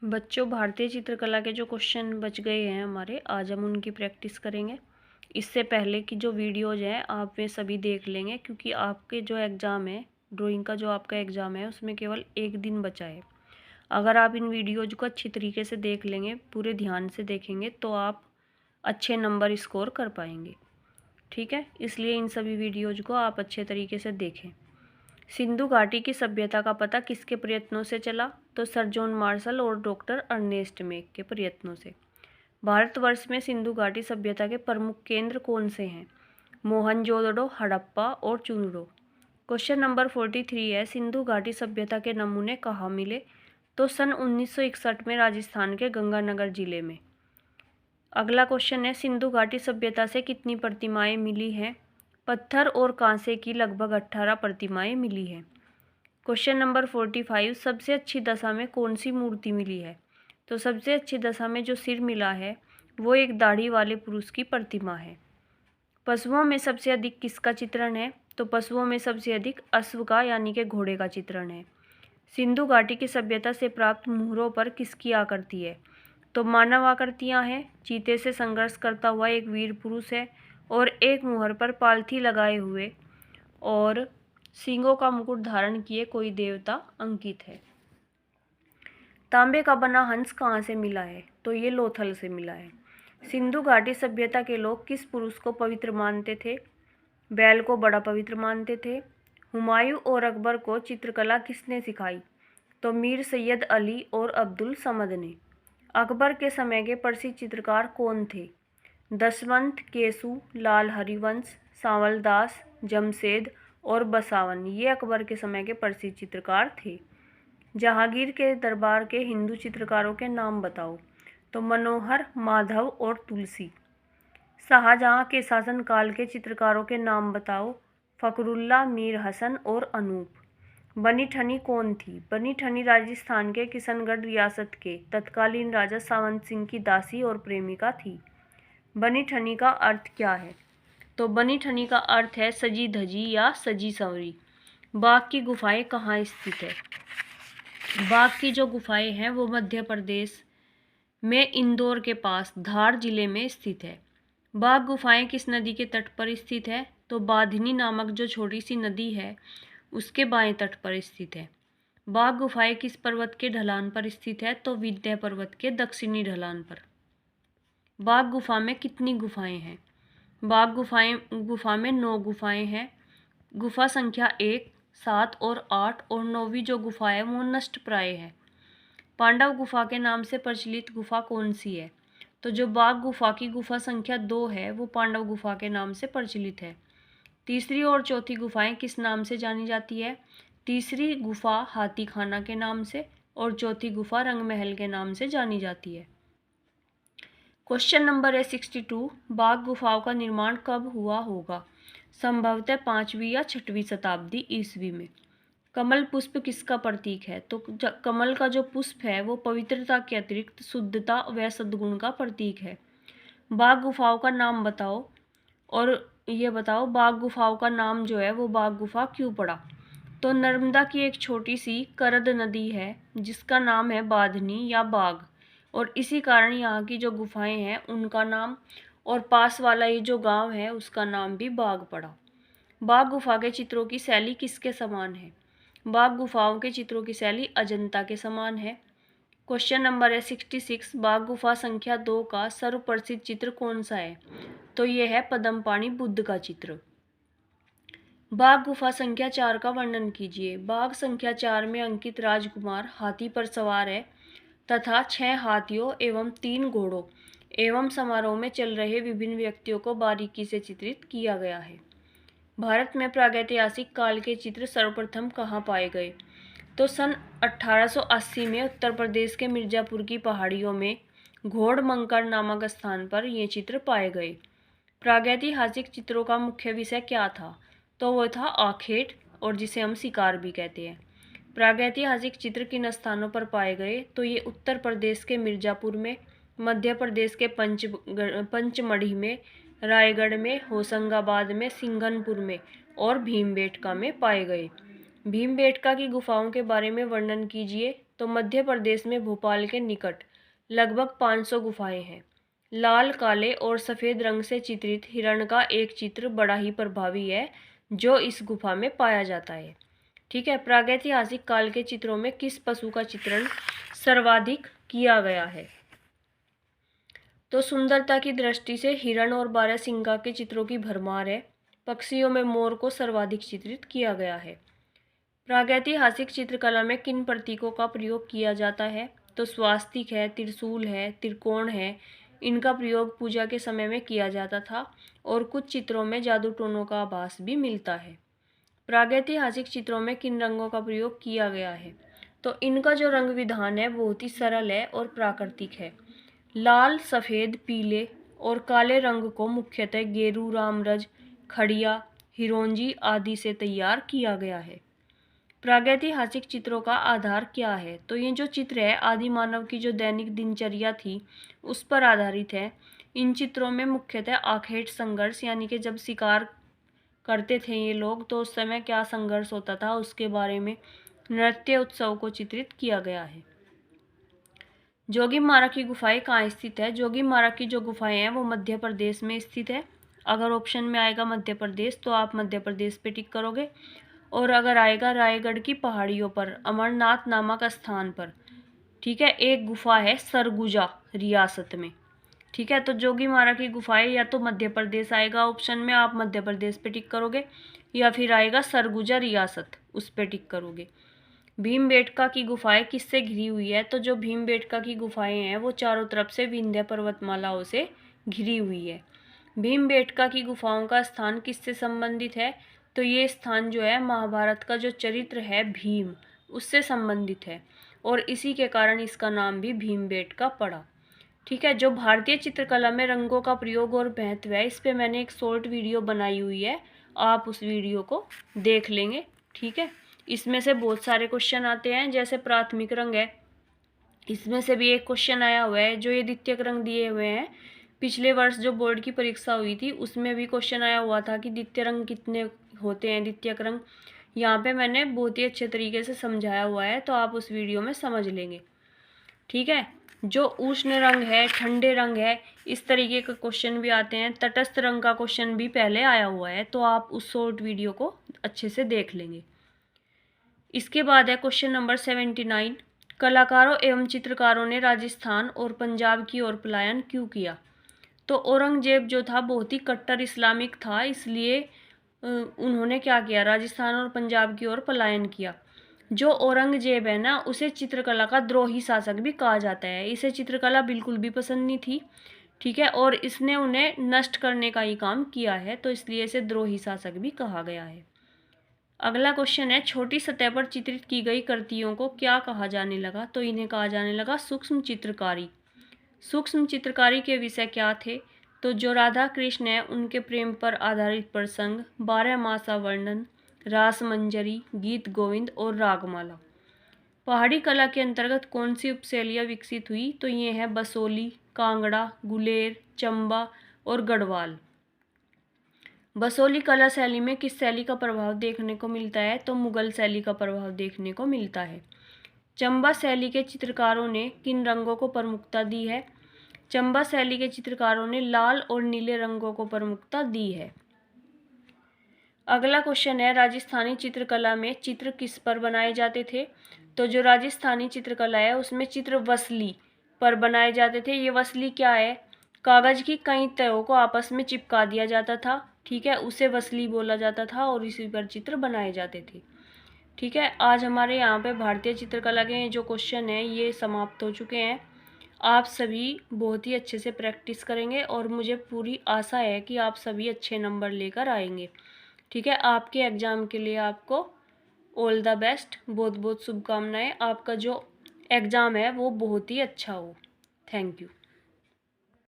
बच्चों, भारतीय चित्रकला के जो क्वेश्चन बच गए हैं हमारे, आज हम उनकी प्रैक्टिस करेंगे। इससे पहले की जो वीडियोज हैं आप वे सभी देख लेंगे, क्योंकि आपके जो एग्ज़ाम है, ड्राइंग का जो आपका एग्ज़ाम है, उसमें केवल एक दिन बचा है। अगर आप इन वीडियोज को अच्छी तरीके से देख लेंगे, पूरे ध्यान से देखेंगे, तो आप अच्छे नंबर स्कोर कर पाएंगे। ठीक है, इसलिए इन सभी वीडियोज को आप अच्छे तरीके से देखें। सिंधु घाटी की सभ्यता का पता किसके प्रयत्नों से चला? तो सर जॉन मार्शल और डॉक्टर अर्नेस्ट मेक के प्रयत्नों से। भारतवर्ष में सिंधु घाटी सभ्यता के प्रमुख केंद्र कौन से हैं? मोहनजोदड़ो, हड़प्पा और चूरू। क्वेश्चन नंबर 43 है, सिंधु घाटी सभ्यता के नमूने कहाँ मिले? तो सन 1961 में राजस्थान के गंगानगर जिले में। अगला क्वेश्चन है, सिंधु घाटी सभ्यता से कितनी प्रतिमाएं मिली हैं? पत्थर और कांसे की लगभग 18 प्रतिमाएं मिली हैं। क्वेश्चन नंबर 45, सबसे अच्छी दशा में कौन सी मूर्ति मिली है? तो सबसे अच्छी दशा में जो सिर मिला है वो एक दाढ़ी वाले पुरुष की प्रतिमा है। पशुओं में सबसे अधिक किसका चित्रण है? तो पशुओं में सबसे अधिक अश्व का, यानी कि घोड़े का चित्रण है। सिंधु घाटी की सभ्यता से प्राप्त मुहरों पर किसकी आकृति है? तो मानव आकृतियां हैं। चीते से संघर्ष करता हुआ एक वीर पुरुष है, और एक मुहर पर पालथी लगाए हुए और सींगों का मुकुट धारण किए कोई देवता अंकित है। तांबे का बना हंस कहाँ से मिला है? तो ये लोथल से मिला है। सिंधु घाटी सभ्यता के लोग किस पुरुष को पवित्र मानते थे? बैल को बड़ा पवित्र मानते थे। हुमायूं और अकबर को चित्रकला किसने सिखाई? तो मीर सैयद अली और अब्दुल समद ने। अकबर के समय के प्रसिद्ध चित्रकार कौन थे? दशवंत, केसु, लाल हरिवंश, सांवल दास, जमशेद और बसावन, ये अकबर के समय के प्रसिद्ध चित्रकार थे। जहांगीर के दरबार के हिंदू चित्रकारों के नाम बताओ। तो मनोहर, माधव और तुलसी। शाहजहां के शासनकाल के चित्रकारों के नाम बताओ। फखरुल्ला, मीर हसन और अनूप। बनी ठनी कौन थी? बनी ठनी राजस्थान के किशनगढ़ रियासत के तत्कालीन राजा सावंत सिंह की दासी और प्रेमिका थी। बनी ठनी का अर्थ क्या है? तो बनी ठनी का अर्थ है सजी धजी या सजी संवरी। बाघ की गुफाएं कहाँ स्थित है? बाघ की जो गुफाएं हैं वो मध्य प्रदेश में इंदौर के पास धार जिले में स्थित है। बाघ गुफाएं किस नदी के तट पर स्थित है? तो बाधिनी नामक जो छोटी सी नदी है उसके बाएं तट पर स्थित है। बाघ गुफाएं किस पर्वत के ढलान पर स्थित है? तो विंध्य पर्वत के दक्षिणी ढलान पर। बाघ गुफा में कितनी गुफाएं हैं? बाघ गुफा में 9 गुफाएं हैं। गुफा संख्या 1, 7 और 8 और 9वीं जो गुफा है वो नष्ट प्राय है। पांडव गुफा के नाम से प्रचलित गुफा कौन सी है? तो जो बाघ गुफा की गुफा संख्या 2 है वो पांडव गुफा के नाम से प्रचलित है। तीसरी और चौथी गुफाएं किस नाम से जानी जाती है? तीसरी गुफा हाथी खाना के नाम से और चौथी गुफा रंगमहल के नाम से जानी जाती है। क्वेश्चन नंबर है 62, बाघ गुफाओं का निर्माण कब हुआ होगा? संभवतः 5वीं या 6वीं शताब्दी ईस्वी में। कमल पुष्प किसका प्रतीक है? तो कमल का जो पुष्प है वो पवित्रता के अतिरिक्त शुद्धता व सद्गुण का प्रतीक है। बाघ गुफाओं का नाम बताओ, और ये बताओ बाघ गुफाओं का नाम जो है वो बाघ गुफा क्यों पड़ा? तो नर्मदा की एक छोटी सी करद नदी है जिसका नाम है बाधनी या बाघ, और इसी कारण यहाँ की जो गुफाएं हैं उनका नाम और पास वाला ये जो गांव है उसका नाम भी बाघ पड़ा। बाघ गुफा के चित्रों की शैली किसके समान है? बाघ गुफाओं के चित्रों की शैली अजंता के समान है। क्वेश्चन नंबर है 66, बाघ गुफा संख्या 2 का सर्वप्रसिद्ध चित्र कौन सा है? तो ये है पद्मपाणि बुद्ध का चित्र। बाघ गुफा संख्या 4 का वर्णन कीजिए। बाघ संख्या 4 में अंकित राजकुमार हाथी पर सवार है तथा 6 हाथियों एवं 3 घोड़ों एवं समारोह में चल रहे विभिन्न व्यक्तियों को बारीकी से चित्रित किया गया है। भारत में प्रागैतिहासिक काल के चित्र सर्वप्रथम कहाँ पाए गए? तो सन 1880 में उत्तर प्रदेश के मिर्जापुर की पहाड़ियों में घोड़मंकर नामक स्थान पर ये चित्र पाए गए। प्रागैतिहासिक चित्रों का मुख्य विषय क्या था? तो वो था आखेट, और जिसे हम शिकार भी कहते हैं। प्रागैतिहासिक चित्र किन स्थानों पर पाए गए? तो ये उत्तर प्रदेश के मिर्जापुर में, मध्य प्रदेश के पंचमढ़ी में, रायगढ़ में, होशंगाबाद में, सिंघनपुर में और भीमबेटका में पाए गए। भीमबेटका की गुफाओं के बारे में वर्णन कीजिए। तो मध्य प्रदेश में भोपाल के निकट लगभग 500 गुफाएं हैं। लाल, काले और सफ़ेद रंग से चित्रित हिरण का एक चित्र बड़ा ही प्रभावी है जो इस गुफा में पाया जाता है। ठीक है, प्रागैतिहासिक काल के चित्रों में किस पशु का चित्रण सर्वाधिक किया गया है? तो सुंदरता की दृष्टि से हिरण और बारहसिंगा के चित्रों की भरमार है। पक्षियों में मोर को सर्वाधिक चित्रित किया गया है। प्रागैतिहासिक चित्रकला में किन प्रतीकों का प्रयोग किया जाता है? तो स्वास्तिक है, त्रिशूल है, त्रिकोण है। इनका प्रयोग पूजा के समय में किया जाता था और कुछ चित्रों में जादू टोनों का आभास भी मिलता है। प्रागैतिहासिक चित्रों में किन रंगों का प्रयोग किया गया है? तो इनका जो रंग विधान है बहुत ही सरल है और प्राकृतिक है। लाल, सफ़ेद, पीले और काले रंग को मुख्यतः गेरू, रामरज, खड़िया, हिरोंजी आदि से तैयार किया गया है। प्रागैतिहासिक चित्रों का आधार क्या है? तो ये जो चित्र है आदि मानव की जो दैनिक दिनचर्या थी उस पर आधारित है। इन चित्रों में मुख्यतः आखेट संघर्ष यानी कि जब शिकार करते थे ये लोग तो उस समय क्या संघर्ष होता था उसके बारे में नृत्य उत्सव को चित्रित किया गया है। जोगीमारा की गुफाएं कहाँ स्थित है? जोगीमारा की जो गुफाएं हैं वो मध्य प्रदेश में स्थित है। अगर ऑप्शन में आएगा मध्य प्रदेश तो आप मध्य प्रदेश पे टिक करोगे, और अगर आएगा रायगढ़ की पहाड़ियों पर अमरनाथ नामक स्थान पर, ठीक है, एक गुफा है सरगुजा रियासत में। ठीक है, तो जोगीमारा की गुफाएं या तो मध्य प्रदेश आएगा ऑप्शन में, आप मध्य प्रदेश पे टिक करोगे, या फिर आएगा सरगुजा रियासत, उस पे टिक करोगे। भीमबेटका की गुफाएं किससे घिरी हुई है? तो जो भीमबेटका की गुफाएं हैं वो चारों तरफ से विंध्य पर्वतमालाओं से घिरी हुई है। भीमबेटका की गुफाओं का स्थान किससे संबंधित है? तो ये स्थान जो है महाभारत का जो चरित्र है भीम उससे संबंधित है और इसी के कारण इसका नाम भी भीमबेटका पड़ा। ठीक है, जो भारतीय चित्रकला में रंगों का प्रयोग और महत्व है इस पे मैंने एक शॉर्ट वीडियो बनाई हुई है, आप उस वीडियो को देख लेंगे। ठीक है, इसमें से बहुत सारे क्वेश्चन आते हैं, जैसे प्राथमिक रंग है, इसमें से भी एक क्वेश्चन आया हुआ है। जो ये द्वितीयक रंग दिए हुए हैं, पिछले वर्ष जो बोर्ड की परीक्षा हुई थी उसमें भी क्वेश्चन आया हुआ था कि द्वितीय रंग कितने होते हैं, द्वितीयक रंग। यहाँ पे मैंने बहुत ही अच्छे तरीके से समझाया हुआ है तो आप उस वीडियो में समझ लेंगे। ठीक है, जो उष्ण रंग है, ठंडे रंग है, इस तरीके का क्वेश्चन भी आते हैं। तटस्थ रंग का क्वेश्चन भी पहले आया हुआ है तो आप उस शॉर्ट वीडियो को अच्छे से देख लेंगे। इसके बाद है क्वेश्चन नंबर 79, कलाकारों एवं चित्रकारों ने राजस्थान और पंजाब की ओर पलायन क्यों किया? तो औरंगजेब जो था बहुत ही कट्टर इस्लामिक था, इसलिए उन्होंने क्या किया, राजस्थान और पंजाब की ओर पलायन किया। जो औरंगजेब है ना उसे चित्रकला का द्रोही शासक भी कहा जाता है। इसे चित्रकला बिल्कुल भी पसंद नहीं थी। ठीक है, और इसने उन्हें नष्ट करने का ही काम किया है तो इसलिए इसे द्रोही शासक भी कहा गया है। अगला क्वेश्चन है, छोटी सतह पर चित्रित की गई कृतियों को क्या कहा जाने लगा? तो इन्हें कहा जाने लगा सूक्ष्म चित्रकारी। सूक्ष्म चित्रकारी के विषय क्या थे? तो जो राधा कृष्ण है उनके प्रेम पर आधारित प्रसंग, 12 मासा वर्णन, रास मंजरी, गीत गोविंद और रागमाला। पहाड़ी कला के अंतर्गत कौन सी उपशैलियाँ विकसित हुई? तो ये हैं बसोली, कांगड़ा, गुलेर, चंबा और गढ़वाल। बसोली कला शैली में किस शैली का प्रभाव देखने को मिलता है? तो मुगल शैली का प्रभाव देखने को मिलता है। चंबा शैली के चित्रकारों ने किन रंगों को प्रमुखता दी है? चंबा शैली के चित्रकारों ने लाल और नीले रंगों को प्रमुखता दी है। अगला क्वेश्चन है, राजस्थानी चित्रकला में चित्र किस पर बनाए जाते थे? तो जो राजस्थानी चित्रकला है उसमें चित्र वसली पर बनाए जाते थे। ये वसली क्या है? कागज की कई तहों को आपस में चिपका दिया जाता था। ठीक है, उसे वसली बोला जाता था और इसी पर चित्र बनाए जाते थे। ठीक है, आज हमारे यहाँ पे भारतीय चित्रकला के जो क्वेश्चन हैं ये समाप्त हो चुके हैं। आप सभी बहुत ही अच्छे से प्रैक्टिस करेंगे और मुझे पूरी आशा है कि आप सभी अच्छे नंबर लेकर आएंगे। ठीक है, आपके एग्ज़ाम के लिए आपको ऑल द बेस्ट, बहुत बहुत शुभकामनाएं। आपका जो एग्ज़ाम है वो बहुत ही अच्छा हो। Thank you.